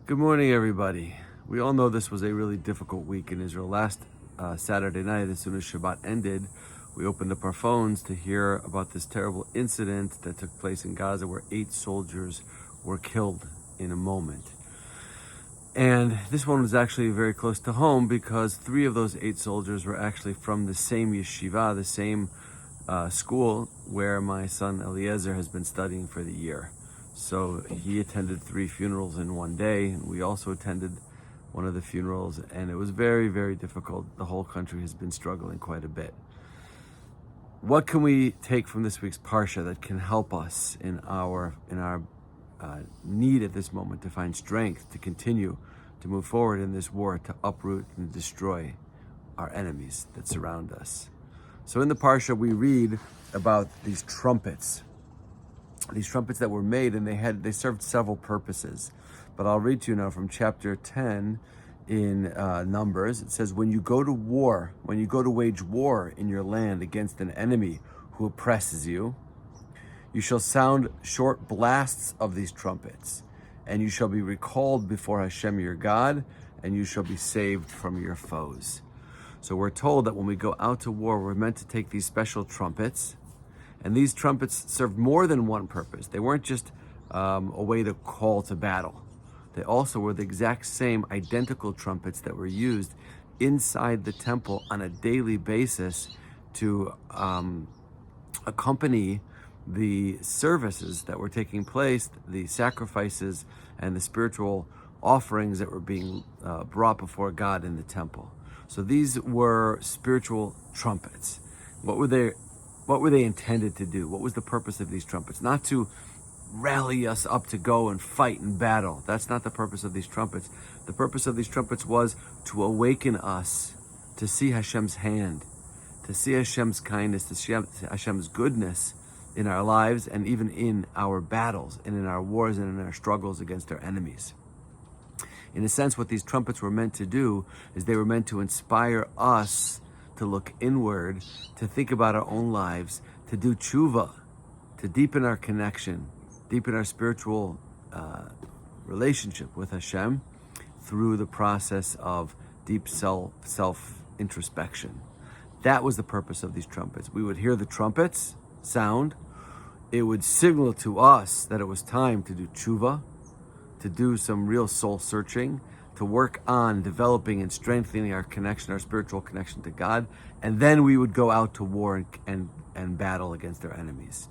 Good morning, everybody. We all know this was a really difficult week in Israel. Last Saturday night, as soon as Shabbat ended, we opened up our phones to hear about this terrible incident that took place in Gaza where 8 soldiers were killed in a moment. And this one was actually very close to home because 3 of those 8 soldiers were actually from the same yeshiva, the same school where my son Eliezer has been studying for the year. So he attended 3 funerals in one day, and we also attended one of the funerals, and it was very, very difficult. The whole country has been struggling quite a bit. What can we take from this week's Parsha that can help us in our need at this moment to find strength, to continue to move forward in this war, to uproot and destroy our enemies that surround us? So in the Parsha, we read about these trumpets that were made, and they served several purposes. But I'll read to you now from chapter 10 in Numbers. It says, when you go to wage war in your land against an enemy who oppresses you, you shall sound short blasts of these trumpets, and you shall be recalled before Hashem your God, and you shall be saved from your foes. So we're told that when we go out to war, we're meant to take these special trumpets. And these trumpets served more than one purpose. They weren't just a way to call to battle. They also were the exact same identical trumpets that were used inside the temple on a daily basis to accompany the services that were taking place, the sacrifices and the spiritual offerings that were being brought before God in the temple. So these were spiritual trumpets. What were they intended to do? What was the purpose of these trumpets? Not to rally us up to go and fight and battle. That's not the purpose of these trumpets. The purpose of these trumpets was to awaken us to see Hashem's hand, to see Hashem's kindness, to see Hashem's goodness in our lives and even in our battles and in our wars and in our struggles against our enemies. In a sense, what these trumpets were meant to do is they were meant to inspire us to look inward, to think about our own lives, to do tshuva, to deepen our connection, deepen our spiritual relationship with Hashem through the process of deep self-introspection. That was the purpose of these trumpets. We would hear the trumpets sound. It would signal to us that it was time to do tshuva, to do some real soul searching, to work on developing and strengthening our connection, our spiritual connection to God, and then we would go out to war and battle against our enemies.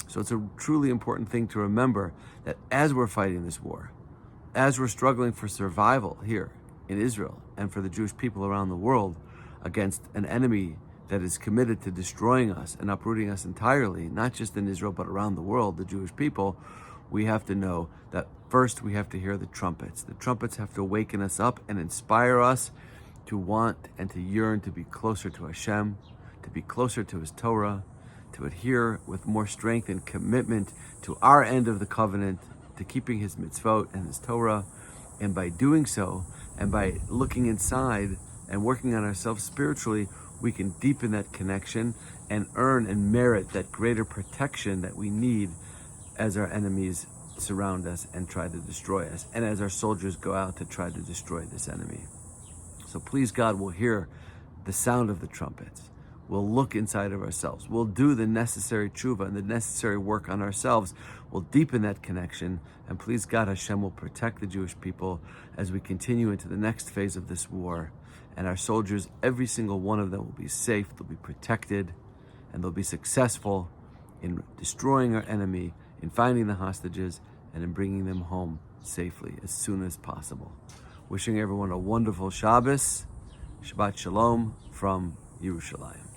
So it's a truly important thing to remember that as we're fighting this war, as we're struggling for survival here in Israel and for the Jewish people around the world against an enemy that is committed to destroying us and uprooting us entirely, not just in Israel but around the world, the Jewish people, we have to know that first we have to hear the trumpets. The trumpets have to awaken us up and inspire us to want and to yearn to be closer to Hashem, to be closer to His Torah, to adhere with more strength and commitment to our end of the covenant, to keeping His mitzvot and His Torah. And by doing so, and by looking inside and working on ourselves spiritually, we can deepen that connection and earn and merit that greater protection that we need as our enemies surround us and try to destroy us, and as our soldiers go out to try to destroy this enemy. So please God, we'll hear the sound of the trumpets. We'll look inside of ourselves. We'll do the necessary tshuva and the necessary work on ourselves. We'll deepen that connection, and please God, Hashem will protect the Jewish people as we continue into the next phase of this war. And our soldiers, every single one of them will be safe, they'll be protected, and they'll be successful in destroying our enemy, in finding the hostages, and in bringing them home safely as soon as possible. Wishing everyone a wonderful Shabbos. Shabbat Shalom from Yerushalaim.